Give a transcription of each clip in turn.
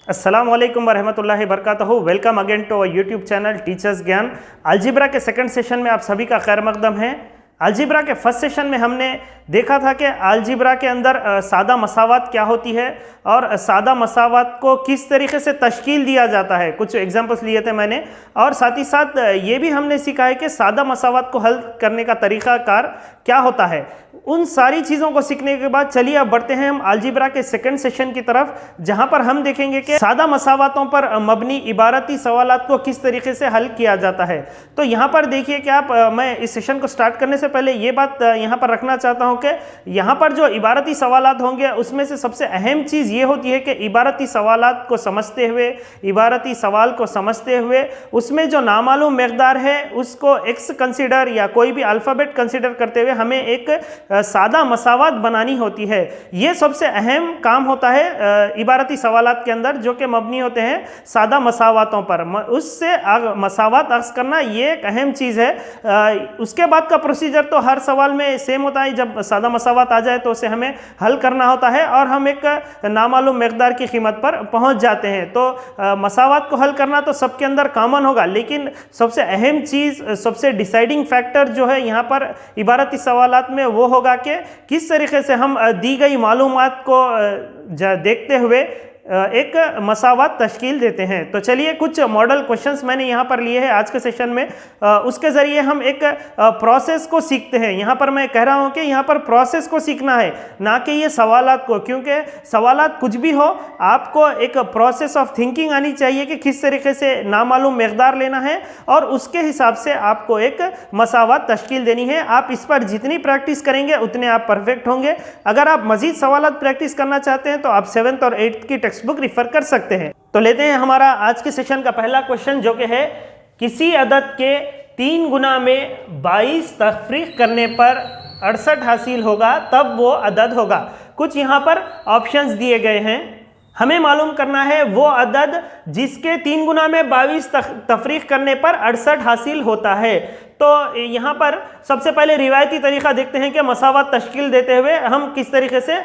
अस्सलाम वालेकुम वरहमतुल्लाहि वबरकातुहू। Welcome again to our YouTube channel teachers Gyan. Algebra के सेकंड सेशन में आप सभी का खैर मकदम है। अलजेब्रा के फर्स्ट सेशन में हमने देखा था कि अलजेब्रा के अंदर सादा मसावात क्या होती है और सादा मसावात को किस तरीके से तश्कील दिया जाता है। कुछ एग्जांपल्स लिए थे मैंने, और साथ ही साथ ये भी हमने सीखा है कि सादा मसावात को हल करने का तरीक़ाकार क्या होता है। उन सारी चीज़ों को सीखने के बाद चलिए अब बढ़ते हैं हम अलजेब्रा के सेकंड सेशन की तरफ, जहां पर हम देखेंगे कि सादा मसावातों पर मबनी इबारती सवालात को किस तरीके से हल किया जाता है। तो यहाँ पर देखिए कि आप मैं इस सेशन को स्टार्ट करने से पहले ये बात यहाँ पर रखना चाहता हूँ कि यहाँ पर जो इबारती सवालात होंगे उसमें से सबसे अहम चीज़ ये होती है कि इबारती सवालात को समझते हुए, इबारती सवाल को समझते हुए उसमें जो नामालूम मकदार है उसको एक्स कंसिडर या कोई भी अल्फ़ाबेट कंसिडर करते हुए हमें एक सादा मसावात बनानी होती है। ये सबसे अहम काम होता है इबारती सवालात के अंदर, जो कि मबनी होते हैं सादा मसावातों पर। उससे मसावात अक्स करना ये एक अहम चीज़ है। उसके बाद का प्रोसीजर तो हर सवाल में सेम होता है। जब सादा मसावात आ जाए तो उसे हमें हल करना होता है और हम एक नामालूम मकदार की कीमत पर पहुंच जाते हैं। तो मसावात को हल करना तो सबके अंदर कॉमन होगा, लेकिन सबसे अहम चीज़, सबसे डिसाइडिंग फैक्टर जो है यहाँ पर इबारती सवालात में वो होगा कि किस तरीके से हम दी गई मालूमात को देखते हुए एक मसावात तश्कील देते हैं। तो चलिए कुछ मॉडल क्वेश्चंस मैंने यहाँ पर लिए हैं आज के सेशन में, उसके ज़रिए हम एक प्रोसेस को सीखते हैं। यहाँ पर मैं कह रहा हूँ कि यहाँ पर प्रोसेस को सीखना है, ना कि ये सवालात को, क्योंकि सवालात कुछ भी हो आपको एक प्रोसेस ऑफ थिंकिंग आनी चाहिए कि किस तरीके से नामालूम मकदार लेना है और उसके हिसाब से आपको एक मसावात तश्कील देनी है। आप इस पर जितनी प्रैक्टिस करेंगे उतने आप परफेक्ट होंगे। अगर आप मज़ीद सवालात प्रैक्टिस करना चाहते हैं तो आप 7th और 8th की टेक्स्ट बुक रिफर कर सकते हैं। तो लेते हैं हमारा आज के सेशन का पहला क्वेश्चन, जो कि है किसी अदद के 3 गुना में 22 तफरीक करने पर 68 हासिल होगा तब वो अदद होगा। कुछ यहाँ पर ऑप्शंस दिए गए हैं, हमें मालूम करना है वो अदद जिसके 3 गुना में 22 तफरीक करने पर 68 हासिल होता है। तो यहाँ पर सबसे पहले रिवायती तरीका देखते हैं कि मसावात तश्कील देते हुए हम किस तरीके से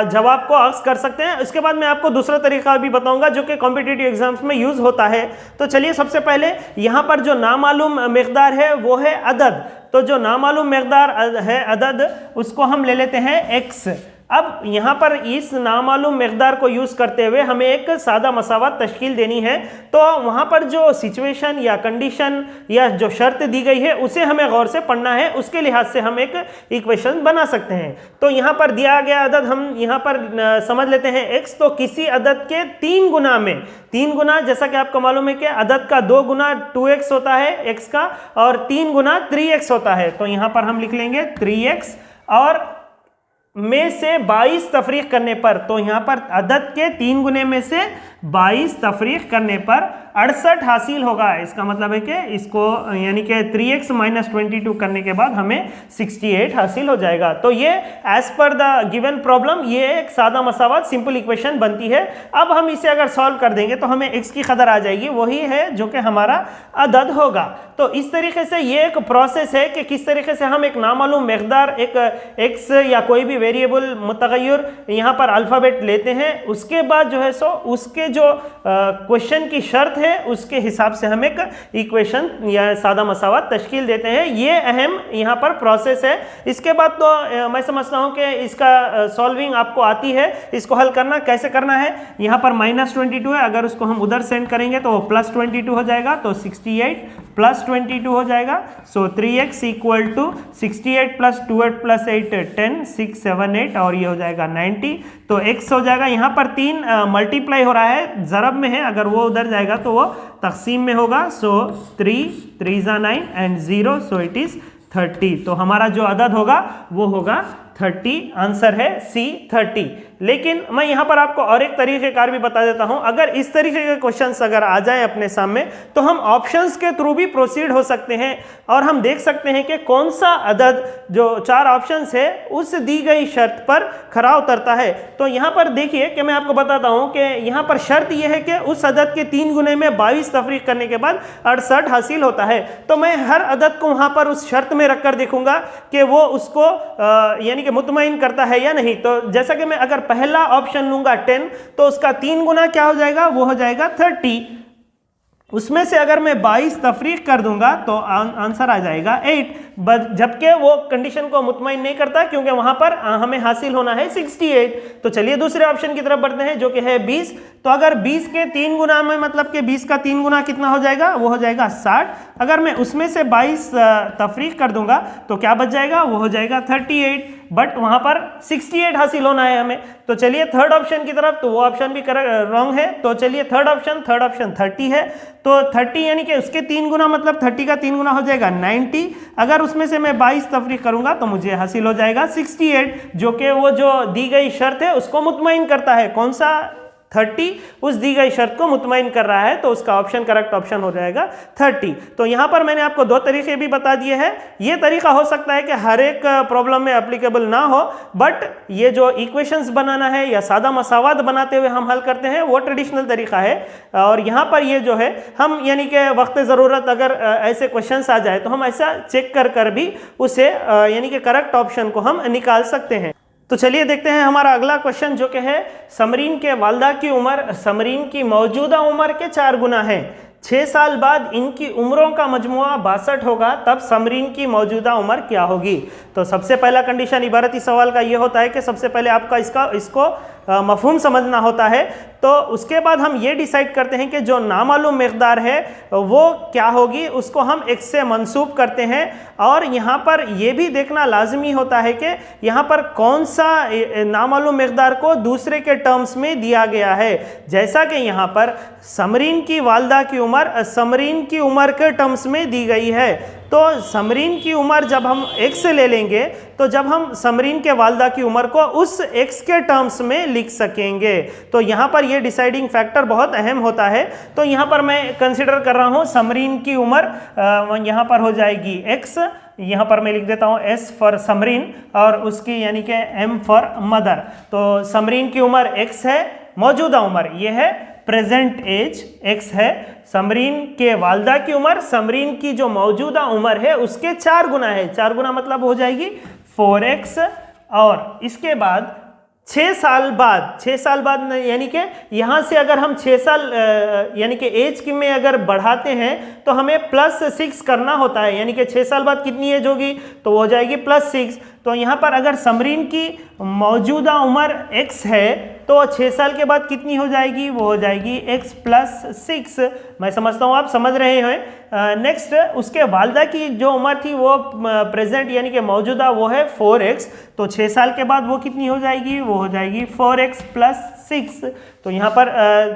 जवाब को अक्स कर सकते हैं। उसके बाद मैं आपको दूसरा तरीका भी बताऊंगा जो कि कॉम्पिटिटिव एग्जाम्स में यूज़ होता है। तो चलिए सबसे पहले यहाँ पर जो नामालूम मकदार है वो है अदद। तो जो नामालूम मकदार है अदद, उसको हम ले लेते हैं एक्स। अब यहाँ पर इस नामालूम मकदार को यूज़ करते हुए हमें एक सादा मसावात तश्कील देनी है। तो वहाँ पर जो सिचुएशन या कंडीशन या जो शर्त दी गई है उसे हमें गौर से पढ़ना है, उसके लिहाज से हम एक इक्वेशन बना सकते हैं। तो यहाँ पर दिया गया अदद हम यहाँ पर समझ लेते हैं एक्स। तो किसी अदद के 3 गुना में, 3 गुना जैसा कि आपको मालूम है कि अदद का 2 गुना 2x होता है एक्स का, और 3 गुना 3x होता है। तो यहाँ पर हम लिख लेंगे 3x, और में से 22 तफरीक करने पर, तो यहाँ पर अदद के 3 गुने में से 22 तफरीक करने पर 68 हासिल होगा। इसका मतलब है कि इसको यानी कि 3x - 22 करने के बाद हमें 68 हासिल हो जाएगा। तो ये as per the given problem ये एक सादा मसावात सिंपल इक्वेशन बनती है। अब हम इसे अगर सॉल्व कर देंगे तो हमें x की कदर आ जाएगी, वही है जो कि हमारा अदद होगा। तो इस तरीके से ये एक प्रोसेस है कि किस तरीके से हम एक नामालूम मकदार, एक x या कोई भी वेरिएबल मुतगय्यर यहाँ पर अल्फ़ाबेट लेते हैं। उसके बाद जो है सो उसके जो क्वेश्चन की शर्त है उसके हिसाब से हम एक इक्वेशन या सादा मसावात तश्कील देते हैं। ये अहम यहाँ पर प्रोसेस है। इसके बाद तो मैं समझता हूँ कि इसका सॉल्विंग आपको आती है। इसको हल करना कैसे करना है, यहाँ पर -22 है, अगर उसको हम उधर सेंड करेंगे तो +22 हो जाएगा, तो 68 + 22 हो जाएगा। सो 3x = 68 + 2 + 8 10 6 7 8, और ये हो जाएगा 90। तो x हो जाएगा, यहाँ पर 3 मल्टीप्लाई हो रहा है, ज़रब में है, अगर वो उधर जाएगा तो वो तकसीम में होगा। सो 3 3 × 9 एंड 0, सो इट इज़ 30। तो हमारा जो अदद होगा वो होगा 30। आंसर है C 30। लेकिन मैं यहाँ पर आपको और एक तरीक़ेकार भी बता देता हूँ। अगर इस तरीके के क्वेश्चंस अगर आ जाएं अपने सामने तो हम ऑप्शंस के थ्रू भी प्रोसीड हो सकते हैं और हम देख सकते हैं कि कौन सा अदद जो 4 ऑप्शंस है उस दी गई शर्त पर खरा उतरता है। तो यहाँ पर देखिए कि मैं आपको बताता हूँ कि यहाँ पर शर्त यह है कि उस अदद के 3 गुने में 22 तफरीक करने के बाद 68 हासिल होता है। तो मैं हर अदद को वहाँ पर उस शर्त में रख कर देखूंगा कि वो उसको यानी कि मुतमईन करता है या नहीं। तो जैसा कि मैं अगर पहला ऑप्शन लूंगा 10 तो उसका 3 गुना क्या हो जाएगा, वो हो जाएगा 30। उसमें से अगर मैं 22 तफरीक कर दूंगा तो आंसर आ जाएगा 8, जबकि वो कंडीशन को मुतमईन नहीं करता क्योंकि वहां पर हमें हासिल होना है 68। तो चलिए दूसरे ऑप्शन की तरफ बढ़ते हैं जो कि है 20। तो अगर 20 के 3 गुना में, मतलब कि 20 का 3 गुना कितना हो जाएगा, वो हो जाएगा 60। अगर मैं उसमें से 22 तफरीक कर दूंगा तो क्या बच जाएगा, वो हो जाएगा 38, बट वहां पर 68 हासिल होना है हमें। तो चलिए थर्ड ऑप्शन की तरफ, तो वो ऑप्शन भी रॉन्ग है। तो चलिए थर्ड ऑप्शन 30 है। तो 30 यानी कि उसके 3 गुना, मतलब 30 का 3 गुना हो जाएगा 90। अगर उसमें से मैं 22 तफरीक करूंगा तो मुझे हासिल हो जाएगा 68, जो कि वो जो दी गई शर्त है उसको मुतमईन करता है। कौन सा, 30 उस दी गई शर्त को मुतमईन कर रहा है, तो उसका ऑप्शन करेक्ट ऑप्शन हो जाएगा 30। तो यहाँ पर मैंने आपको 2 तरीके भी बता दिए हैं। ये तरीका हो सकता है कि हर एक प्रॉब्लम में एप्लीकेबल ना हो, बट ये जो इक्वेशंस बनाना है या सादा मसावात बनाते हुए हम हल करते हैं वो ट्रेडिशनल तरीका है। और यहाँ पर ये जो है हम यानी कि वक्त ज़रूरत अगर ऐसे क्वेश्चंस आ जाए तो हम ऐसा चेक कर भी उसे यानी कि करेक्ट ऑप्शन को हम निकाल सकते हैं। तो चलिए देखते हैं हमारा अगला क्वेश्चन जो कि है समरीन के वालदा की उम्र समरीन की मौजूदा उम्र के 4 गुना है। 6 साल बाद इनकी उम्रों का मजमुआ 62 होगा, तब समरीन की मौजूदा उम्र क्या होगी। तो सबसे पहला कंडीशन इबारती सवाल का यह होता है कि सबसे पहले आपका इसको मफहूम समझना होता है। तो उसके बाद हम ये डिसाइड करते हैं कि जो नामालूम मकदार है वो क्या होगी, उसको हम x से मंसूब करते हैं। और यहाँ पर यह भी देखना लाजमी होता है कि यहाँ पर कौन सा नामालूम मकदार को दूसरे के टर्म्स में दिया गया है। जैसा कि यहाँ पर समरीन की वालदा की उम्र समरीन की उम्र के टर्म्स में दी गई है, तो समरीन की उम्र जब हम x ले लेंगे तो जब हम समरीन के वालदा की उम्र को उस x के टर्म्स में लिख सकेंगे। तो यहाँ पर ये डिसाइडिंग फैक्टर बहुत अहम होता है। तो यहाँ पर मैं कंसिडर कर रहा हूँ समरीन की उम्र यहाँ पर हो जाएगी x, यहाँ पर मैं लिख देता हूँ S फॉर समरीन और उसकी यानी कि M फॉर मदर। तो समरीन की उम्र x है, मौजूदा उम्र ये है, प्रेजेंट एज x है। समरीन के वालदा की उम्र समरीन की जो मौजूदा उम्र है उसके 4 गुना है। 4 गुना मतलब हो जाएगी 4x। और इसके बाद 6 साल बाद यानी कि यहाँ से अगर हम 6 साल यानी कि एज की में अगर बढ़ाते हैं तो हमें +6 करना होता है। यानी कि 6 साल बाद कितनी एज होगी, तो वो हो जाएगी +6। तो यहाँ पर अगर समरीन की मौजूदा उम्र x है तो 6 साल के बाद कितनी हो जाएगी, वो हो जाएगी x + 6। मैं समझता हूँ आप समझ रहे हैं। नेक्स्ट उसके वालदा की जो उम्र थी वो प्रेजेंट यानी कि मौजूदा वो है 4x। तो 6 साल के बाद वो कितनी हो जाएगी, वो हो जाएगी 4x + 6। तो यहाँ पर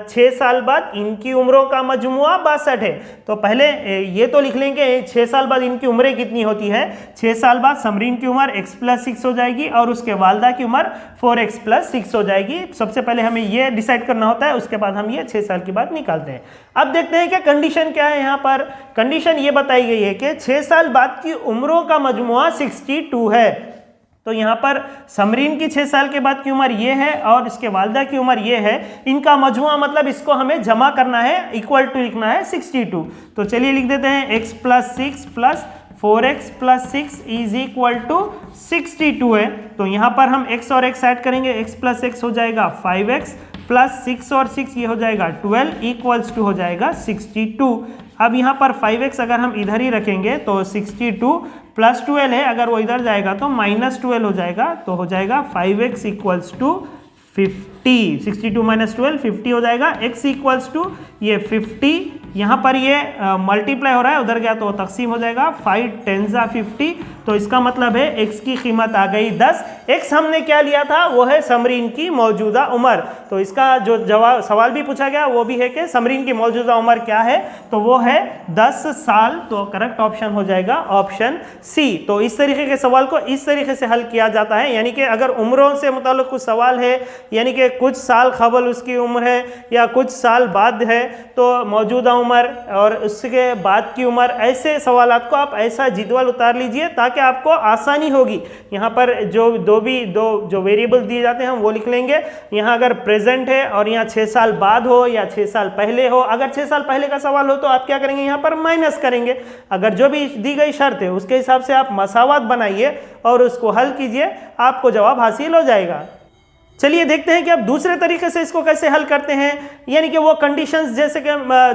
6 साल बाद इनकी उम्रों का मजमुआ 62 है। तो पहले ये तो लिख लेंगे 6 साल बाद इनकी उम्रें कितनी होती है। 6 साल बाद समरीन की उम्र x + 6 हो जाएगी और उसके वालदा की उम्र 4x + 6 हो जाएगी। सबसे पहले हमें ये डिसाइड करना होता है, उसके बाद हम ये 6 साल की बात निकालते हैं। अब देखते हैं कि कंडीशन क्या है। यहाँ पर कंडीशन ये बताई गई है कि 6 साल बाद की उम्रों का मजमुआ 62 है। तो यहाँ पर समरीन की 6 साल के बाद की उम्र ये है और इसके वालदा की उम्र ये है। इनका मजमुआ मतलब इसको हमें जमा करना है, इक्वल टू लिखना है 62। तो चलिए लिख देते हैं x + 6 + 4x + 6 = 62 है। तो यहाँ पर हम x और x ऐड करेंगे, x + x हो जाएगा 5x + 6 और 6 ये हो जाएगा 12 = हो जाएगा 62। अब यहाँ पर 5x अगर हम इधर ही रखेंगे तो 62 + 12 है, अगर वो इधर जाएगा तो -12 हो जाएगा। तो हो जाएगा 5x = 50। 62 - 12 50 हो जाएगा। x = ये 50, यहाँ पर ये मल्टीप्लाई हो रहा है, उधर गया तो तकसीम हो जाएगा। 5 × 50। तो इसका मतलब है x की कीमत आ गई 10। x हमने क्या लिया था, वो है समरीन की मौजूदा उम्र। तो इसका जो जवाब सवाल भी पूछा गया वो भी है कि समरीन की मौजूदा उम्र क्या है, तो वो है 10 साल। तो करेक्ट ऑप्शन हो जाएगा ऑप्शन सी। तो इस तरीके के सवाल को इस तरीके से हल किया जाता है। यानी कि अगर उम्रों से मुताल्लिक़ कुछ सवाल है, यानी कि कुछ साल क़बल उसकी उम्र है या कुछ साल बाद है, तो मौजूदा उम्र और उसके बाद की उम्र, ऐसे सवालात को आप ऐसा जदवल उतार लीजिए ताकि आपको आसानी होगी। यहाँ पर जो वेरिएबल दिए जाते हैं हम वो लिख लेंगे। यहाँ अगर प्रेजेंट है और यहाँ 6 साल बाद हो या 6 साल पहले हो, अगर 6 साल पहले का सवाल हो तो आप क्या करेंगे, यहाँ पर माइनस करेंगे। अगर जो भी दी गई शर्त है उसके हिसाब से आप मसावात बनाइए और उसको हल कीजिए, आपको जवाब हासिल हो जाएगा। चलिए देखते हैं कि अब दूसरे तरीके से इसको कैसे हल करते हैं, यानी कि वो कंडीशंस, जैसे कि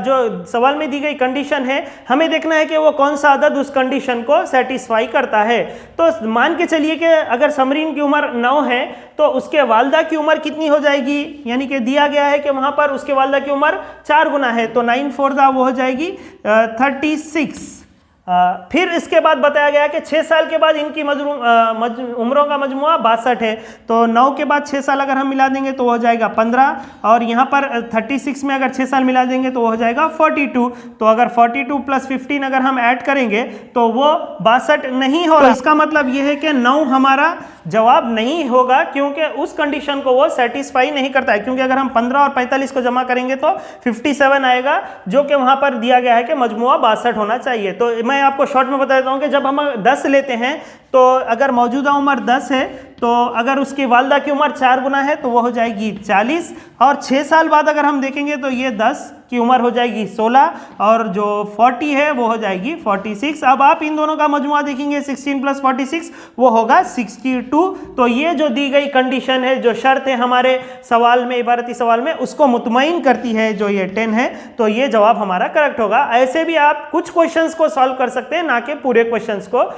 जो सवाल में दी गई कंडीशन है, हमें देखना है कि वो कौन सा अदद उस कंडीशन को सेटिस्फाई करता है। तो मान के चलिए कि अगर समरीन की उम्र 9 है तो उसके वालदा की उम्र कितनी हो जाएगी, यानी कि दिया गया है कि वहाँ पर उसके वालदा की उम्र 4 गुना है, तो 9 4 वो हो जाएगी 36। फिर इसके बाद बताया गया कि 6 साल के बाद इनकी उम्रों का मजमुआ 62 है, तो 9 के बाद 6 साल अगर हम मिला देंगे तो वो हो जाएगा 15, और यहाँ पर 36 में अगर 6 साल मिला देंगे तो वो हो जाएगा 42। तो अगर 42 + 15 अगर हम ऐड करेंगे तो वो 62 नहीं होगा। इसका मतलब ये है कि 9 हमारा जवाब नहीं होगा, क्योंकि उस कंडीशन को वो सेटिस्फाई नहीं करता है, क्योंकि अगर हम 15 और 45 को जमा करेंगे तो 57 आएगा, जो कि वहाँ पर दिया गया है कि मजमुआ 62 होना चाहिए। तो मैं आपको शॉर्ट में बता देता हूँ कि जब हम 10 लेते हैं तो अगर मौजूदा उम्र 10 है तो अगर उसकी वालदा की उम्र 4 गुना है तो वो हो जाएगी 40, और 6 साल बाद अगर हम देखेंगे तो ये 10 की उम्र हो जाएगी 16, और जो 40 है वो हो जाएगी 46। अब आप इन दोनों का मजमुआ देखेंगे 16 + 46 वो होगा 62। तो ये जो दी गई कंडीशन है, जो शर्त है हमारे सवाल में, इबारती सवाल में, उसको मुतमईन करती है, जो ये 10 है, तो ये जवाब हमारा करेक्ट होगा। ऐसे भी आप कुछ क्वेश्चंस को सॉल्व कर सकते हैं, ना कि पूरे क्वेश्चंस को।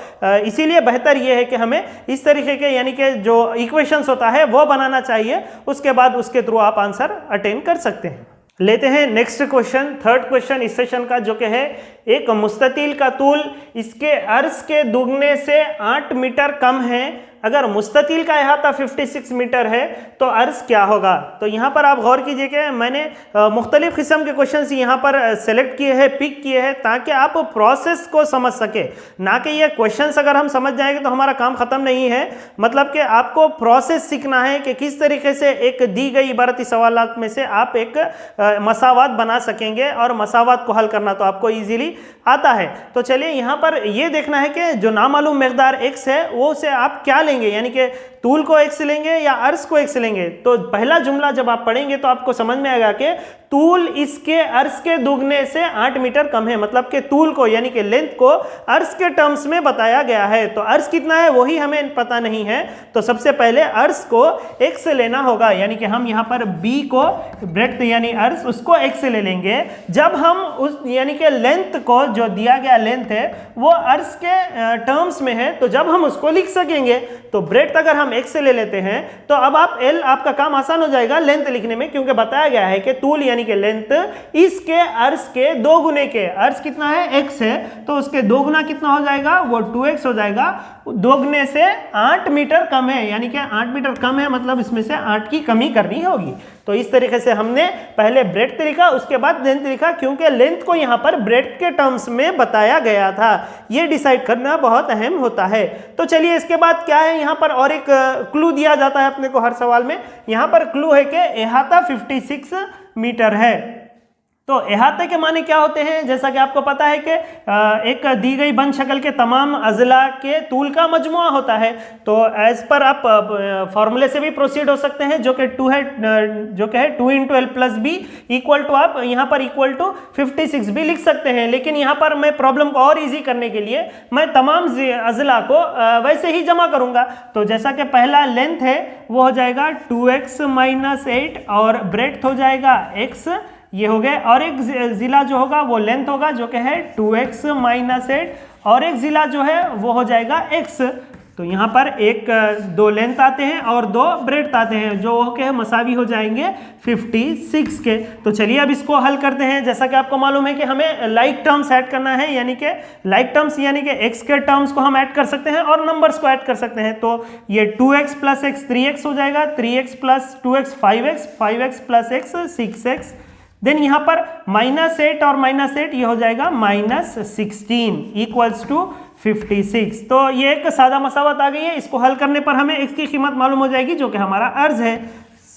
इसीलिए बेहतर ये है कि हमें इस तरीके के, यानी कि जो इक्वेशंस होता है वो बनाना चाहिए, उसके बाद उसके थ्रू आप आंसर अटेन कर सकते हैं। लेते हैं नेक्स्ट क्वेश्चन, थर्ड क्वेश्चन इस सेशन का, जो कि है एक मुस्ततील का तूल इसके अर्ज के दुगने से 8 मीटर कम है। अगर मुस्ततील का अहाता 56 मीटर है तो अर्ज क्या होगा। तो यहाँ पर आप गौर कीजिए कि मैंने मुख्तलिफ किस्म के क्वेश्चन यहाँ पर सेलेक्ट किए हैं, पिक किए हैं, ताकि आप प्रोसेस को समझ सके, ना कि ये क्वेश्चंस अगर हम समझ जाएंगे तो हमारा काम ख़त्म नहीं है। मतलब कि आपको प्रोसेस सीखना है कि किस तरीके से एक दी गई इबारती सवालात में से आप एक मसावात बना सकेंगे, और मसावात को हल करना तो आपको ईजीली आता है। तो चलिए यहाँ पर ये देखना है कि जो नामालूम मकदार x है वो से आप क्या लेंगे, यानी कि तूल को x लेंगे या अर्ज को x लेंगे। तो पहला जुमला जब आप पढ़ेंगे तो आपको समझ में आएगा कि तूल इसके अर्ज के दुगने से 8 मीटर कम है, मतलब कि तूल को, यानी कि लेंथ को अर्ज के टर्म्स में बताया गया है। तो अर्ज कितना है वही हमें पता नहीं है, तो सबसे पहले अर्ज को x से लेना होगा, यानी कि हम यहाँ पर b को ब्रेड्थ यानी अर्ज उसको x से ले लेंगे। जब हम उस यानी कि लेंथ को, जो दिया गया लेंथ है वो अर्ज के टर्म्स में है, तो जब हम उसको लिख सकेंगे, तो ब्रेड्थ अगर हम x से ले लेते हैं तो अब आप l, आपका काम आसान हो जाएगा लेंथ लिखने में, क्योंकि बताया गया है कि तूल यानी कि लेंथ इसके अर्ज के 2 गुने के, अर्ज कितना है x है तो उसके 2 गुना कितना हो जाएगा, वो 2x हो जाएगा। 2 गुने से 8 मीटर कम है, यानी कि 8 मीटर कम है, मतलब इसमें से 8 की कमी करनी होगी। तो इस तरीके से हमने पहले ब्रेड्थ लिखा, उसके बाद लेंथ लिखा, क्योंकि लेंथ को यहाँ पर ब्रेड्थ के टर्म्स में बताया गया था। ये डिसाइड करना बहुत अहम होता है। तो चलिए इसके बाद क्या है, यहाँ पर और एक क्लू दिया जाता है अपने को हर सवाल में। यहाँ पर क्लू है कि अहाता 56 मीटर है। तो अहाते के माने क्या होते हैं, जैसा कि आपको पता है कि एक दी गई बंद शक्ल के तमाम अजला के तूल का मजमुआ होता है। तो एज पर आप फॉर्मूले से भी प्रोसीड हो सकते हैं, जो कि 2 है, जो कि है 2 × l + b इक्वल टू, आप यहाँ पर इक्वल टू 56 भी लिख सकते हैं। लेकिन यहाँ पर मैं प्रॉब्लम को और ईजी करने के लिए मैं तमाम अजला को वैसे ही जमा करूँगा। तो जैसा कि पहला लेंथ है वो हो जाएगा 2x - 8, और ब्रेड्थ हो जाएगा x, ये हो गए। और एक जिला जो होगा वो लेंथ होगा, जो कि है 2x - 8, और एक जिला जो है वो हो जाएगा x। तो यहाँ पर 2 लेंथ आते हैं और 2 ब्रेड्थ आते हैं, जो के मसावी हो जाएंगे 56 के। तो चलिए अब इसको हल करते हैं। जैसा कि आपको मालूम है कि हमें लाइक टर्म्स ऐड करना है, यानी कि लाइक टर्म्स यानी कि x के टर्म्स को हम ऐड कर सकते हैं और नंबर्स को ऐड कर सकते हैं। तो ये 2x + x 3x हो जाएगा, 3x + 2x 5x, 5x + x 6x। Then यहाँ पर -8 और -8 ये हो जाएगा -16 इक्वल्स टू 56। तो ये एक सादा मसावत आ गई है। इसको हल करने पर हमें x की कीमत मालूम हो जाएगी, जो कि हमारा अर्ज है।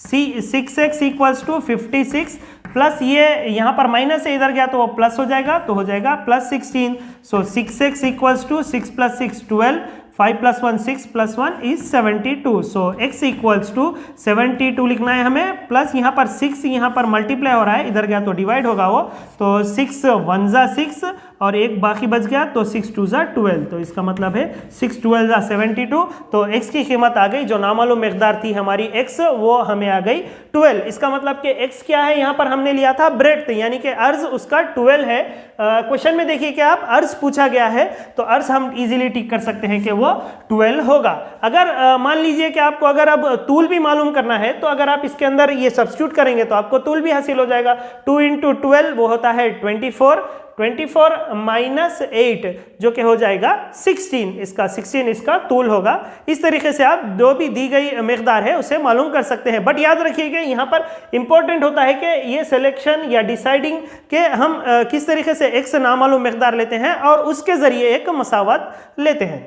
6x इक्वल्स टू 56 प्लस ये यहाँ पर माइनस से इधर गया तो वो प्लस हो जाएगा, तो हो जाएगा +16। सो 6x equals to 6 + 6 12, 5 + 1 6 + 1 is 72। So x equals to 72 लिखना है हमें, प्लस यहाँ पर 6 यहाँ पर मल्टीप्लाई हो रहा है, इधर गया तो डिवाइड होगा वो, तो 6 1 ज़ा 6 और एक बाकी बच गया तो 6 2 ज़ा 12, तो इसका मतलब है 6 12 ज़ा 72। तो x की कीमत आ गई, जो नामालूम मकदार थी हमारी x, वो हमें आ गई 12। इसका मतलब कि x क्या है, यहाँ पर हमने लिया था ब्रेड्थ, यानी कि अर्ज उसका 12 है। क्वेश्चन में देखिए कि आप अर्ज पूछा गया है, तो अर्ज हम इजीली टिक कर सकते हैं कि वो 12 होगा। अगर मान लीजिए कि आपको अगर अब तूल भी मालूम करना है, तो अगर आप इसके अंदर ये सब्स्टिट्यूट करेंगे तो आपको तूल भी हासिल हो जाएगा। 2 × 12 वो होता है 24, 24 - 8 जो कि हो जाएगा 16, इसका 16 इसका तूल होगा। इस तरीके से आप जो भी दी गई मकदार है उसे मालूम कर सकते हैं। बट याद रखिएगा यहाँ पर इंपॉर्टेंट होता है कि ये सिलेक्शन या डिसाइडिंग के हम किस तरीके से x नामालूम मकदार लेते हैं और उसके ज़रिए एक मसावत लेते हैं।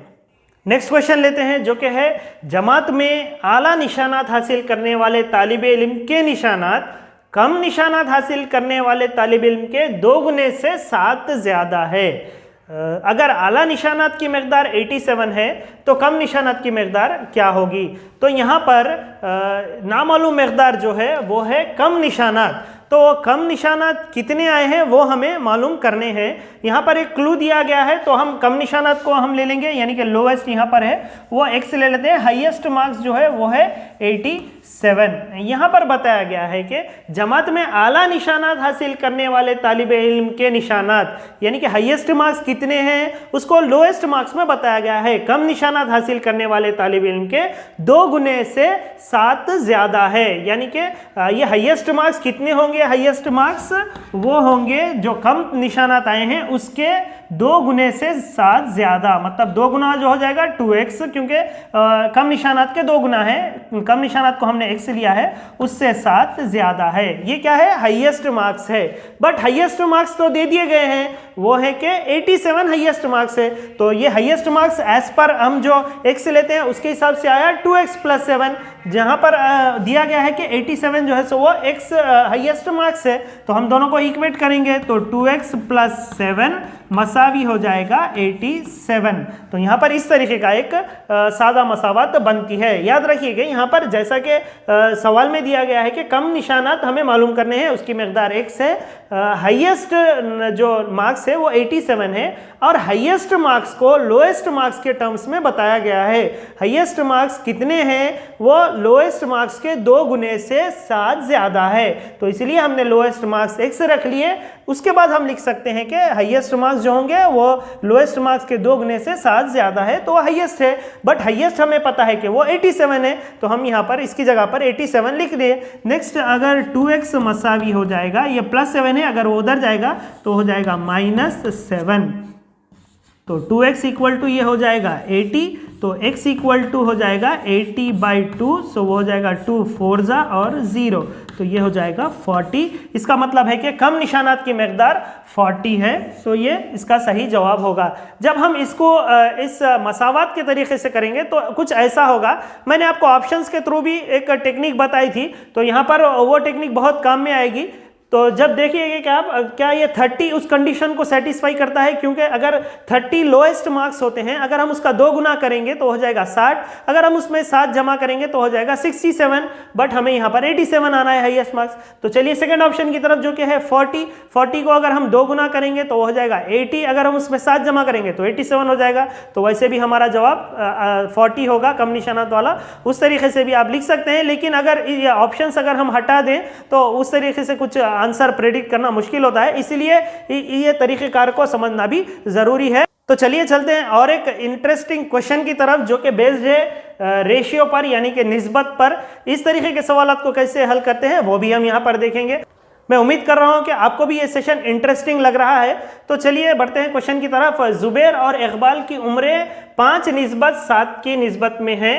नेक्स्ट क्वेश्चन लेते हैं, जो कि है जमात में आला निशानात हासिल करने वाले तालिब इल्म के निशानात कम निशानात हासिल करने वाले तालिब इल्म के 2 गुने से 7 ज़्यादा है। अगर आला निशानात की मकदार 87 है तो कम निशानात की मकदार क्या होगी? तो यहाँ पर नामालूम मकदार जो है वो है कम निशानात। तो कम निशानात कितने आए हैं वो हमें मालूम करने हैं। यहाँ पर एक क्लू दिया गया है, तो हम कम निशानात को हम ले लेंगे, यानी कि लोवेस्ट यहाँ पर है वो x ले लेते हैं। हाईएस्ट मार्क्स जो है वो है 87। यहाँ पर बताया गया है कि जमात में आला निशानात हासिल करने वाले तालिब इल्म के निशानात, यानी कि हाईएस्ट मार्क्स कितने हैं उसको लोएस्ट मार्क्स में बताया गया है। कम निशानात हासिल करने वाले तालिब इल्म के 2 गुने से 7 ज़्यादा है, यानी कि ये हाईएस्ट मार्क्स कितने होंगे? हाईएस्ट मार्क्स वो होंगे जो कम निशानात आए हैं उसके 2 गुने से 7 ज़्यादा, मतलब 2 गुना जो हो जाएगा 2x, क्योंकि कम निशानात के 2 गुना है, कम निशानात को हमने x लिया है, उससे 7 ज़्यादा है। ये क्या है? हाईएस्ट मार्क्स है। बट हाईएस्ट मार्क्स तो दे दिए गए हैं, वो है कि 87 हाईएस्ट मार्क्स है। तो ये हाईएस्ट मार्क्स एज पर हम जो x लेते हैं उसके हिसाब से आया 2x + 7, जहाँ पर दिया गया है कि 87 जो है सो वो x हाईएस्ट मार्क्स है। तो हम दोनों को इक्वेट करेंगे तो 2x + 7 मसावी हो जाएगा 87। तो यहाँ पर इस तरीके का एक सादा मसावत बनती है। याद रखिएगा यहाँ पर जैसा कि सवाल में दिया गया है कि कम निशानात हमें मालूम करने हैं, उसकी मकदार x है, हाईएस्ट जो मार्क्स है वो 87 है, और हाईएस्ट मार्क्स को लोएस्ट मार्क्स के टर्म्स में बताया गया है। हाईएस्ट मार्क्स कितने हैं? वो लोएस्ट मार्क्स के 2 गुने से 7 ज़्यादा है। तो इसलिए हमने लोएस्ट मार्क्स x रख लिए। उसके बाद हम लिख सकते हैं कि हाईएस्ट मार्क्स जो होंगे वो लोएस्ट मार्क्स के 2 गुने से 7 ज़्यादा है, तो वो हाईएस्ट है। बट हाईएस्ट हमें पता है कि वो 87 है, तो हम यहाँ पर इसकी जगह पर 87 लिख दिए। नेक्स्ट, अगर 2x मसावी हो जाएगा, ये +7 है, अगर वो उधर जाएगा तो हो जाएगा -7। तो 2x इक्वल टू ये हो जाएगा 80, तो x इक्वल टू हो जाएगा 80/2, सो वो हो जाएगा 2 4 ज़ा और 0, तो ये हो जाएगा 40। इसका मतलब है कि कम निशानात की मकदार 40 है, सो ये इसका सही जवाब होगा। जब हम इसको इस मसावत के तरीके से करेंगे तो कुछ ऐसा होगा। मैंने आपको ऑप्शंस के थ्रू भी एक टेक्निक बताई थी, तो यहाँ पर वो टेक्निक बहुत काम में आएगी। तो जब देखिएगा कि आप क्या ये 30 उस कंडीशन को सेटिस्फाई करता है, क्योंकि अगर 30 लोएस्ट मार्क्स होते हैं, अगर हम उसका 2 गुना करेंगे तो हो जाएगा 60, अगर हम उसमें 7 जमा करेंगे तो हो जाएगा 67, बट हमें यहाँ पर 87 आना है हाईएस्ट मार्क्स। तो चलिए सेकंड ऑप्शन की तरफ, जो कि है 40 को अगर हम 2 गुना करेंगे तो हो जाएगा 80, अगर हम उसमें 7 जमा करेंगे तो 87 हो जाएगा। तो वैसे भी हमारा जवाब 40 होगा, कम निशानात वाला। उस तरीके से भी आप लिख सकते हैं, लेकिन अगर ये ऑप्शंस अगर हम हटा दें तो उस तरीके से कुछ आंसर प्रेडिक्ट करना मुश्किल होता है, इसीलिए ये तरीक़ेकार को समझना भी ज़रूरी है। तो चलिए चलते हैं और एक इंटरेस्टिंग क्वेश्चन की तरफ, जो कि बेस्ड है रेशियो पर, यानी कि निस्बत पर। इस तरीके के सवालों को कैसे हल करते हैं वो भी हम यहाँ पर देखेंगे। मैं उम्मीद कर रहा हूँ कि आपको भी ये सेशन इंटरेस्टिंग लग रहा है। तो चलिए बढ़ते हैं क्वेश्चन की तरफ। ज़ुबैर और इकबाल की उम्रें 5 निस्बत 7 की निस्बत में हैं।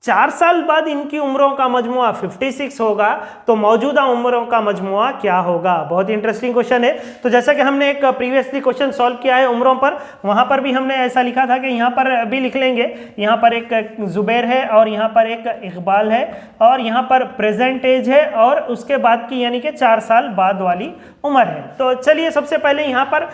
4 साल बाद इनकी उम्रों का मजमुआ 56 होगा, तो मौजूदा उम्रों का मजमुआ क्या होगा। बहुत ही इंटरेस्टिंग क्वेश्चन है। तो जैसा कि हमने एक प्रीवियसली क्वेश्चन सॉल्व किया है उम्रों पर, वहां पर भी हमने ऐसा लिखा था कि यहाँ पर भी लिख लेंगे, यहाँ पर एक जुबैर है और यहाँ पर एक इकबाल है और यहाँ पर प्रेजेंट एज है और उसके बाद की यानी कि 4 साल बाद वाली उम्र है। तो चलिए सबसे पहले यहाँ पर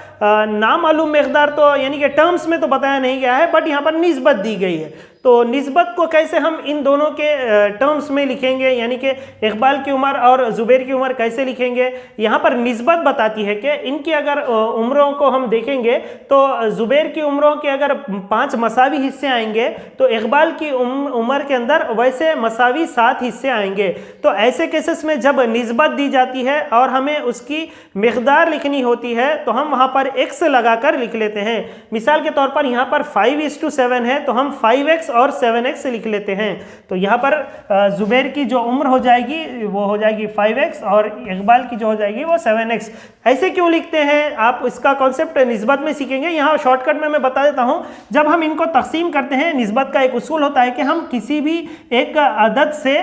नामालूम मिकदार तो यानी कि टर्म्स में तो बताया नहीं गया है, बट यहाँ पर निस्बत दी गई है। तो निस्बत को कैसे हम इन दोनों के टर्म्स में लिखेंगे, यानी कि इकबाल की उम्र और जुबैर की उम्र कैसे लिखेंगे। यहाँ पर निस्बत बताती है कि इनकी अगर उम्रों को हम देखेंगे तो जुबैर की उम्रों के अगर 5 मसावी हिस्से आएंगे तो इकबाल की उम्र के अंदर वैसे मसावी 7 हिस्से आएंगे। तो ऐसे केसेस में जब निस्बत दी जाती है और हमें उसकी मिकदार लिखनी होती है तो हम वहाँ पर x लगाकर लिख लेते हैं। मिसाल के तौर पर यहाँ पर 5:7 है तो हम 5x और 7x लिख लेते हैं। तो यहाँ पर जुबैर की जो उम्र हो जाएगी वो हो जाएगी 5x और इकबाल की जो हो जाएगी वो 7x। ऐसे क्यों लिखते हैं आप, इसका कॉन्सेप्ट निस्बत में सीखेंगे। यहाँ शॉर्टकट में मैं बता देता हूँ, जब हम इनको तकसीम करते हैं, निस्बत का एक उसूल होता है कि हम किसी भी एक अदद से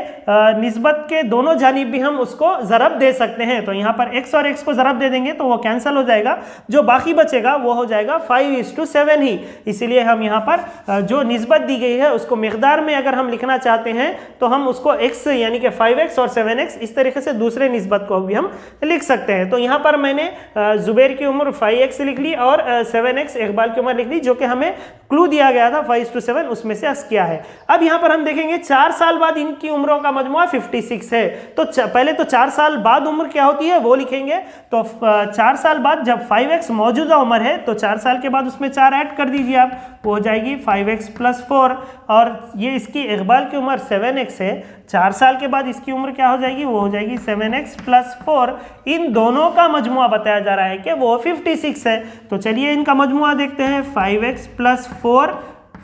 निस्बत के दोनों जानिब भी हम उसको ज़रब दे सकते हैं। तो यहाँ पर x और x को ज़रब दे देंगे तो वो कैंसिल हो जाएगा, जो बाकी बचेगा वो हो जाएगा 5:7 ही। इसीलिए हम यहाँ पर जो निस्बत दी गई है उसको मिकदार में अगर हम लिखना चाहते हैं तो हम उसको x यानी कि 5x और 7x इस तरीके से दूसरे निस्बत को भी हम लिख सकते हैं। तो यहाँ पर मैंने जुबैर की उम्र 5x लिख ली और 7x इकबाल की उम्र लिख ली, जो कि हमें क्लू दिया गया था 5:7, उसमें से हस किया है। अब यहाँ पर हम देखेंगे 4 साल बाद इनकी उम्रों का मजमुआ 56 है। तो पहले तो 4 साल बाद उम्र क्या होती है वो लिखेंगे। तो 4 साल बाद जब 5x मौजूदा उम्र है तो 4 साल के बाद उसमें 4 ऐड कर दीजिए आप, वो हो जाएगी 5x + 4 और ये इसकी इकबाल की उम्र 7x है। 4 साल के बाद इसकी उम्र क्या हो जाएगी, वो हो जाएगी 7x + 4। इन दोनों का मजमुआ बताया जा रहा है कि वो 56 है। तो चलिए इनका मजमुआ देखते हैं। 5x + 4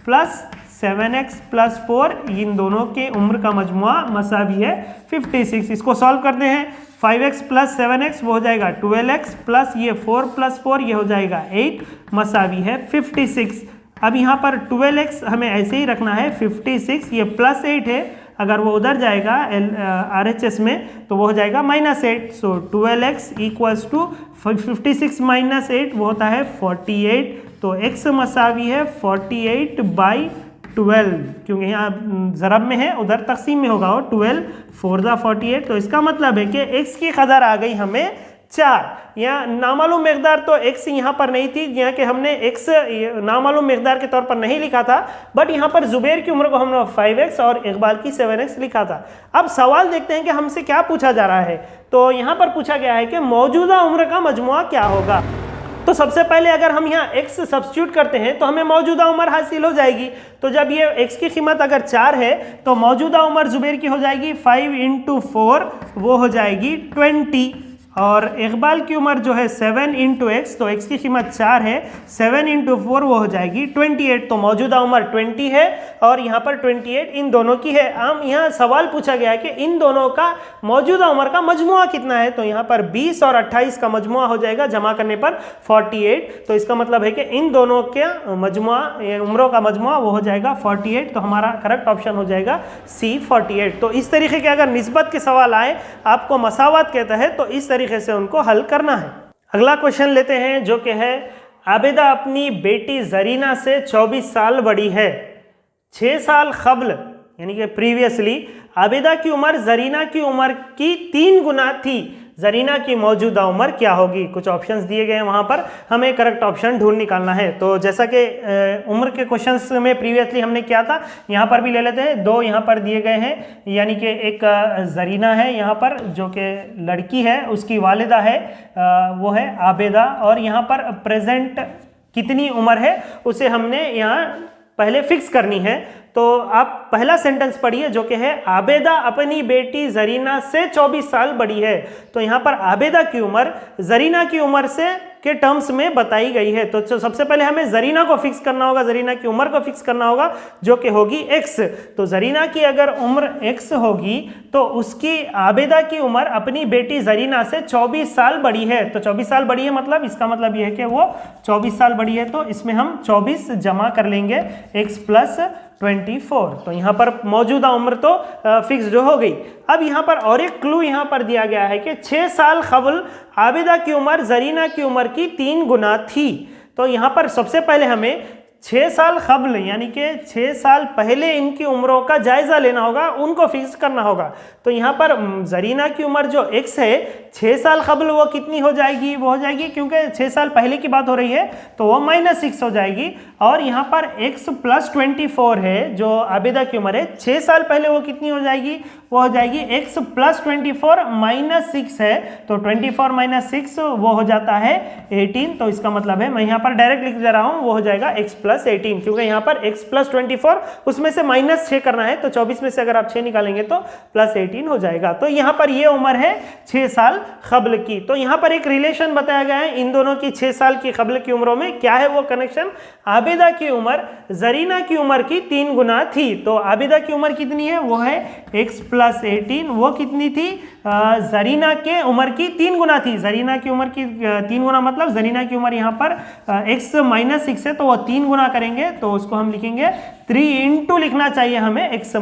+ 7x + 4, इन दोनों के उम्र का मजमुआ मसावी है 56। इसको सॉल्व करते हैं। 5x + 7x वो हो जाएगा 12x प्लस ये 4 + 4 ये हो जाएगा 8, मसावी है 56। अब यहाँ पर 12x हमें ऐसे ही रखना है, 56 ये +8 है, अगर वो उधर जाएगा RHS में तो वो हो जाएगा -8। सो 12x = 56 - 8 वो होता है 48। तो x मसावी है 48/12, क्योंकि यहाँ ज़रब में है, उधर तकसीम में होगा वो 12 4 × 48। तो इसका मतलब है कि x की कदर आ गई हमें 4। यहाँ नामालूम मिकदार तो x यहाँ पर नहीं थी, यहाँ के हमने x नामालूम मिकदार के तौर पर नहीं लिखा था, बट यहाँ पर जुबैर की उम्र को हमने 5x और इकबाल की 7x लिखा था। अब सवाल देखते हैं कि हमसे क्या पूछा जा रहा है। तो यहाँ पर पूछा गया है कि मौजूदा उम्र का मजमुआ क्या होगा। तो सबसे पहले अगर हम यहाँ x सब्स्टिट्यूट करते हैं तो हमें मौजूदा उम्र हासिल हो जाएगी। तो जब ये x की कीमत अगर 4 है तो मौजूदा उम्र जुबैर की हो जाएगी 5 × 4 वो हो जाएगी 20, और इकबाल की उम्र जो है 7 × x, तो x की कीमत 4 है, 7 × 4 वो हो जाएगी 28। तो मौजूदा उम्र 20 है और यहाँ पर 28 इन दोनों की है। हम यहाँ सवाल पूछा गया है कि इन दोनों का मौजूदा उम्र का मजमुआ कितना है। तो यहाँ पर 20 और 28 का मजमुआ हो जाएगा, जमा करने पर 48। तो इसका मतलब है कि इन दोनों के मजमुआ उम्रों का मजमुआ वो हो जाएगा 48। तो हमारा करेक्ट ऑप्शन हो जाएगा C 48। तो इस तरीके के अगर निस्बत के सवाल आए आपको मसावत कहता है तो इस तरीके से उनको हल करना है। अगला क्वेश्चन लेते हैं जो कि है, आबिदा अपनी बेटी जरीना से 24 साल बड़ी है। 6 साल क़ब्ल यानी कि प्रीवियसली आबिदा की उम्र जरीना की उम्र की 3 गुना थी। जरीना की मौजूदा उम्र क्या होगी। कुछ ऑप्शंस दिए गए हैं, वहाँ पर हमें करेक्ट ऑप्शन ढूंढ निकालना है। तो जैसा कि उम्र के क्वेश्चंस में प्रीवियसली हमने किया था, यहाँ पर भी ले लेते हैं। 2 यहाँ पर दिए गए हैं, यानी कि एक जरीना है यहाँ पर जो कि लड़की है, उसकी वालिदा है वो है आबिदा, और यहाँ पर प्रेजेंट कितनी उम्र है उसे हमने यहाँ पहले फिक्स करनी है। तो आप पहला सेंटेंस पढ़िए जो कि है, आबिदा अपनी बेटी जरीना से 24 साल बड़ी है। तो यहाँ पर आबिदा की उम्र जरीना की उम्र से के टर्म्स में बताई गई है। तो सबसे पहले हमें जरीना को फिक्स करना होगा, जरीना की उम्र को फिक्स करना होगा जो कि होगी x। तो जरीना की अगर उम्र x होगी तो उसकी आबिदा की उम्र अपनी बेटी जरीना से 24 साल बड़ी है। तो 24 साल बड़ी है मतलब इसका मतलब यह है कि वो 24 साल बड़ी है। तो इसमें हम 24 जमा कर लेंगे, x + 24। तो यहाँ पर मौजूदा उम्र तो फिक्स्ड हो गई। अब यहाँ पर और एक क्लू यहाँ पर दिया गया है कि 6 साल कबल आबिदा की उम्र जरीना की उम्र की 3 गुना थी। तो यहाँ पर सबसे पहले हमें 6 साल कबल यानी कि 6 साल पहले इनकी उम्रों का जायज़ा लेना होगा, उनको फिक्स करना होगा। तो यहाँ पर जरीना की उम्र जो x है 6 साल कबल वो कितनी हो जाएगी, वो हो जाएगी क्योंकि 6 साल पहले की बात हो रही है तो वो -6 हो जाएगी। और यहाँ पर x + 24 है जो आबिदा की उम्र है, 6 साल पहले वो कितनी हो जाएगी, वो हो जाएगी x + 24 -6 है। तो 24 - 6 वो हो जाता है 18। तो इसका मतलब है मैं यहाँ पर डायरेक्ट लिख दे रहा हूँ, वो हो जाएगा x + 18 क्योंकि यहाँ पर x + 24 उसमें से -6 करना है। तो 24 में से अगर आप 6 निकालेंगे तो +18 हो जाएगा। तो यहाँ पर ये उम्र है 6 साल कबल की। तो यहाँ पर एक रिलेशन बताया गया है इन दोनों की 6 साल की कबल की उम्रों में। क्या है वो कनेक्शन? आबिदा की उम्र जरीना की उम्र की 3 गुना थी। तो आबिदा की उम्र कितनी है, वो है x + 18। वो कितनी थी? जरीना के उम्र की 3 गुना थी। जरीना की उम्र की 3 गुना मतलब जरीना की उम्र यहाँ पर x - 6 है तो वो 3 गुना करेंगे तो उसको हम लिखेंगे 3 × लिखना चाहिए हमें x -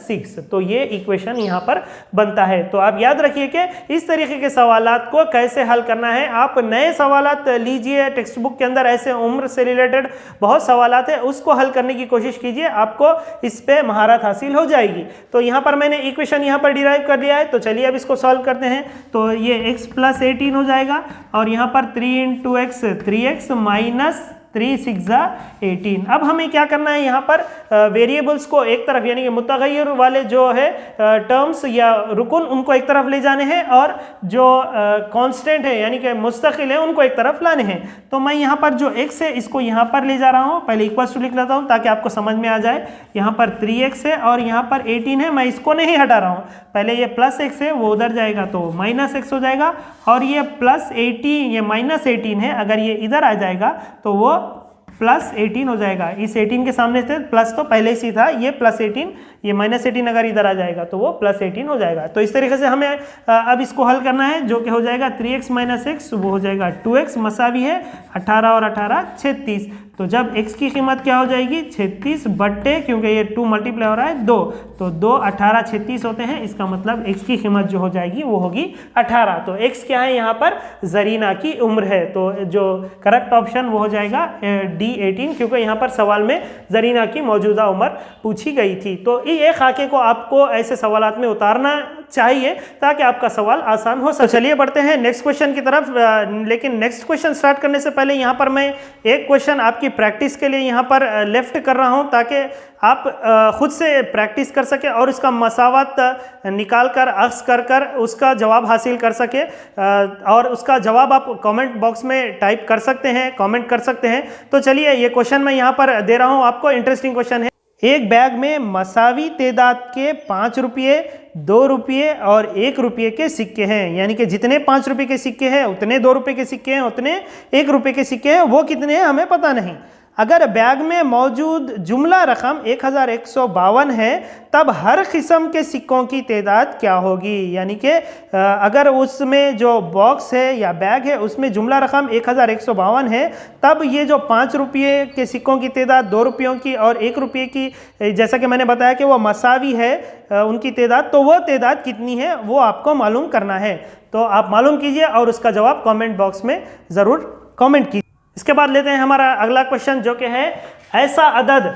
6। तो ये इक्वेशन यहाँ पर बनता है। तो आप याद रखिए कि इस तरीके के सवालात को कैसे हल करना है। आप नए सवालात लीजिए, टेक्स्ट बुक के अंदर ऐसे उम्र से रिलेटेड बहुत सवालात है, उसको हल करने की कोशिश कीजिए, आपको इस पे महारत हासिल हो जाएगी। तो यहाँ पर मैंने इक्वेशन यहाँ पर डिराइव कर लिया है। तो चलिए अब इसको सॉल्व करते हैं। तो ये x + 18 हो जाएगा और यहाँ पर 3 × x 3x - 3 × 6 = 18। अब हमें क्या करना है, यहाँ पर वेरिएबल्स को एक तरफ यानी कि मुतगय्यर वाले जो है टर्म्स या रुकन उनको एक तरफ ले जाने हैं और जो कांस्टेंट है यानी कि मुस्तकिल है उनको एक तरफ लाने हैं। तो मैं यहाँ पर जो x है इसको यहाँ पर ले जा रहा हूँ, पहले इक्वल्स टू लिख लेता हूँ ताकि आपको समझ में आ जाए। यहाँ पर 3x है और यहाँ पर 18 है, मैं इसको नहीं हटा रहा हूँ। पहले ये +x है वो उधर जाएगा तो -x हो जाएगा और ये +18 ये -18 है, अगर ये इधर आ जाएगा तो वो +18 हो जाएगा। इस 18 के सामने से प्लस तो पहले से था, ये +18 ये -18 अगर इधर आ जाएगा तो वो +18 हो जाएगा। तो इस तरीके से हमें अब इसको हल करना है जो कि हो जाएगा 3x - x वो हो जाएगा 2x मसावी है 18 और 18 36। तो जब x की कीमत क्या हो जाएगी 36 बट्टे क्योंकि ये 2 मल्टीप्लाई हो रहा है 2, तो 2 18 36 होते हैं। इसका मतलब x की कीमत जो हो जाएगी वो होगी 18। तो x क्या है यहाँ पर जरीना की उम्र है। तो जो करेक्ट ऑप्शन वो हो जाएगा D 18 क्योंकि यहाँ पर सवाल में जरीना की मौजूदा उम्र पूछी गई थी। तो ये खाके को आपको ऐसे सवालात में उतारना चाहिए ताकि आपका सवाल आसान हो सके। चलिए बढ़ते हैं नेक्स्ट क्वेश्चन की तरफ। लेकिन नेक्स्ट क्वेश्चन स्टार्ट करने से पहले यहाँ पर मैं एक क्वेश्चन आपकी प्रैक्टिस के लिए यहाँ पर लेफ्ट कर रहा हूँ ताकि आप खुद से प्रैक्टिस कर सके और इसका मसावत निकाल कर अक्स कर उसका जवाब हासिल कर सके। और उसका जवाब आप कमेंट बॉक्स में टाइप कर सकते हैं, कमेंट कर सकते हैं। तो चलिए ये क्वेश्चन मैं यहाँ पर दे रहा हूँ आपको, इंटरेस्टिंग क्वेश्चन है। एक बैग में मसावी तादाद के 5 रुपये, 2 रुपये और 1 रुपये के सिक्के हैं। यानी कि जितने 5 रुपये के सिक्के हैं उतने 2 रुपये के सिक्के हैं, उतने 1 रुपये के सिक्के हैं। वो कितने हैं हमें पता नहीं। अगर बैग में मौजूद जुमला रकम 1152 है तब हर किस्म के सिक्कों की तादाद क्या होगी। यानी कि अगर उसमें जो बॉक्स है या बैग है उसमें जुमला रकम 1152 है तब ये जो 5 रुपये के सिक्कों की तादाद, 2 रुपयों की और 1 रुपये की, जैसा कि मैंने बताया कि वो मसावी है उनकी तादाद, तो वो तादाद कितनी है वो आपको मालूम करना है। तो आप मालूम कीजिए और उसका जवाब कमेंट बॉक्स में ज़रूर कमेंट कीजिए। इसके बाद लेते हैं हमारा अगला क्वेश्चन जो कि है ऐसा अदद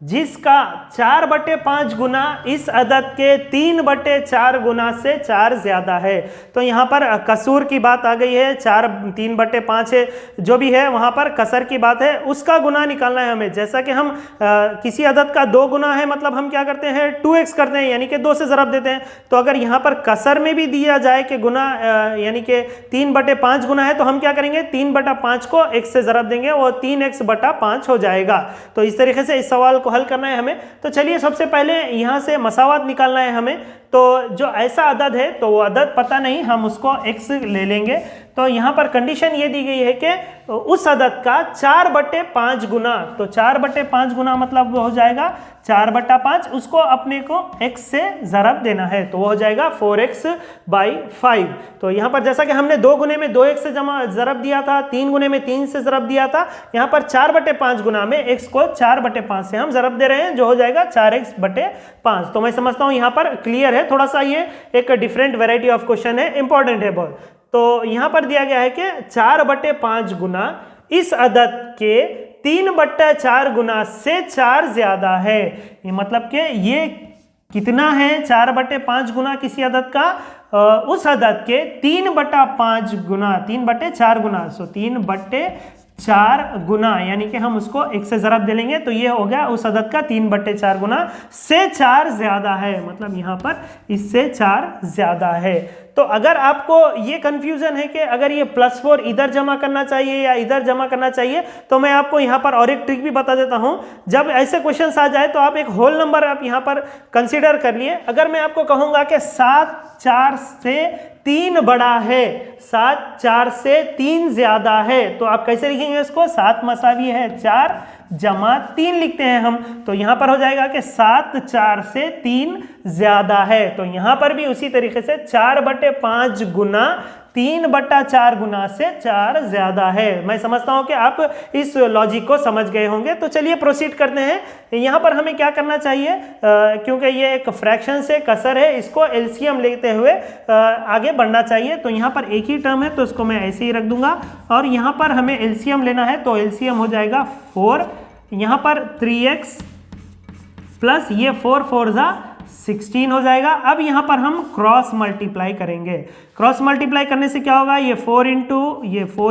जिसका 4/5 गुना इस अदद के 3/4 गुना से 4 ज़्यादा है। तो यहाँ पर कसूर की बात आ गई है, 4 3/5 है, जो भी है वहाँ पर कसर की बात है, उसका गुना निकालना है हमें। जैसा कि हम किसी अदद का 2 गुना है मतलब हम क्या करते हैं 2x करते हैं यानी कि 2 से ज़रब देते हैं। तो अगर यहाँ पर कसर में भी दिया जाए कि गुना यानी कि 3/5 गुना है तो हम क्या करेंगे 3/5 को x से ज़रब देंगे, वो 3x/5 हो जाएगा। तो इस तरीके से इस सवाल हल करना है हमें। तो चलिए सबसे पहले यहां से मसावत निकालना है हमें। तो जो ऐसा अदद है तो वो अदद पता नहीं, हम उसको x ले लेंगे। तो यहाँ पर कंडीशन ये दी गई है कि उस अदद का 4/5 गुना, तो 4/5 गुना मतलब वो हो जाएगा 4/5, उसको अपने को x से ज़रब देना है, तो वो हो जाएगा 4x/5। तो यहाँ पर जैसा कि हमने 2 गुने में 2x से ज़रब दिया था, 3 गुने में 3 से ज़रब दिया था, यहाँ पर 4/5 गुना में x को 4/5 से हम ज़रब दे रहे हैं, जो हो जाएगा 4x/5। तो मैं समझता हूँ यहाँ पर क्लियर है। थोड़ा सा ये एक डिफरेंट वेराइटी ऑफ क्वेश्चन है, इंपॉर्टेंट है बहुत। तो यहाँ पर दिया गया है कि 4/5 गुना इस अदद के 3/4 गुना से 4 ज्यादा है। ये मतलब कि ये कितना है, 4/5 गुना किसी अदद का उस अदद के 3/5 गुना, 3/4 गुना, सो 3/4 गुना, यानी कि हम उसको एक से ज़रब दे लेंगे, तो ये हो गया उस अदद का 3/4 गुना से 4 ज्यादा है, मतलब यहाँ पर इससे 4 ज्यादा है। तो अगर आपको ये कंफ्यूजन है कि अगर ये +4 इधर जमा करना चाहिए या इधर जमा करना चाहिए, तो मैं आपको यहाँ पर और एक ट्रिक भी बता देता हूँ। जब ऐसे क्वेश्चंस आ जाए तो आप एक होल नंबर आप यहाँ पर कंसीडर कर लिए। अगर मैं आपको कहूँगा कि 7 4 से 3 बड़ा है, 7 4 से 3 ज्यादा है, तो आप कैसे लिखेंगे इसको? 7 मसावी है 4 जमा 3 लिखते हैं हम, तो यहाँ पर हो जाएगा कि 7 4 से 3 ज्यादा है। तो यहाँ पर भी उसी तरीके से 4/5 गुना 3/4 गुना से 4 ज्यादा है। मैं समझता हूँ कि आप इस लॉजिक को समझ गए होंगे। तो चलिए प्रोसीड करते हैं। यहाँ पर हमें क्या करना चाहिए, क्योंकि ये एक फ्रैक्शन से कसर है, इसको एलसीएम लेते हुए आगे बढ़ना चाहिए। तो यहाँ पर एक ही टर्म है, तो इसको मैं ऐसे ही रख दूंगा, और यहाँ पर हमें एलसीएम लेना है, तो एलसीएम हो जाएगा 4, यहाँ पर 3x प्लस ये 4 4 जा 16 हो जाएगा। अब यहाँ पर हम क्रॉस मल्टीप्लाई करेंगे। क्रॉस मल्टीप्लाई करने से क्या होगा, ये 4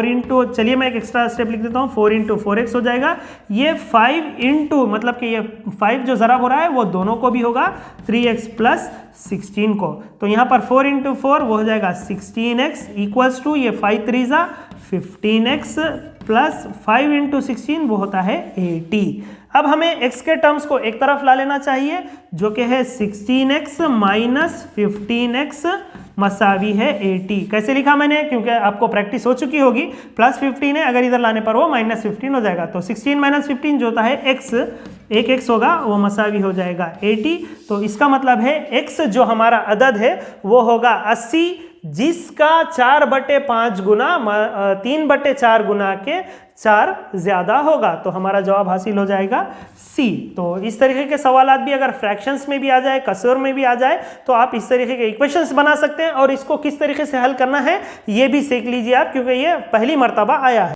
इंटू, चलिए मैं एक एक्स्ट्रा स्टेप लिख देता हूँ, 4 इंटू 4x हो जाएगा। ये 5 इंटू, मतलब कि ये 5 जो ज़रब हो रहा है वो दोनों को भी होगा, 3x प्लस 16 को। तो यहाँ पर 4 इंटू 4 वो हो जाएगा 16x इक्वल्स टू ये 5 3 जा 15x प्लस 5 इंटू 16 वो होता है 80। अब हमें x के टर्म्स को एक तरफ ला लेना चाहिए, जो कि है 16x माइनस 15x मसावी है 80। कैसे लिखा मैंने, क्योंकि आपको प्रैक्टिस हो चुकी होगी, +15 है, अगर इधर लाने पर वो -15 हो जाएगा। तो 16 माइनस 15 जो होता है x, एक x होगा, वो मसावी हो जाएगा 80। तो इसका मतलब है x जो हमारा अदद है वो होगा 80, जिसका 4/5 गुना 3/4 गुना के 4 ज्यादा होगा। तो हमारा जवाब हासिल हो जाएगा सी। तो इस तरीके के सवालात भी अगर फ्रैक्शंस में भी आ जाए, कसर में भी आ जाए, तो आप इस तरीके के इक्वेशंस बना सकते हैं, और इसको किस तरीके से हल करना है ये भी सीख लीजिए आप, क्योंकि ये पहली मर्तबा आया है।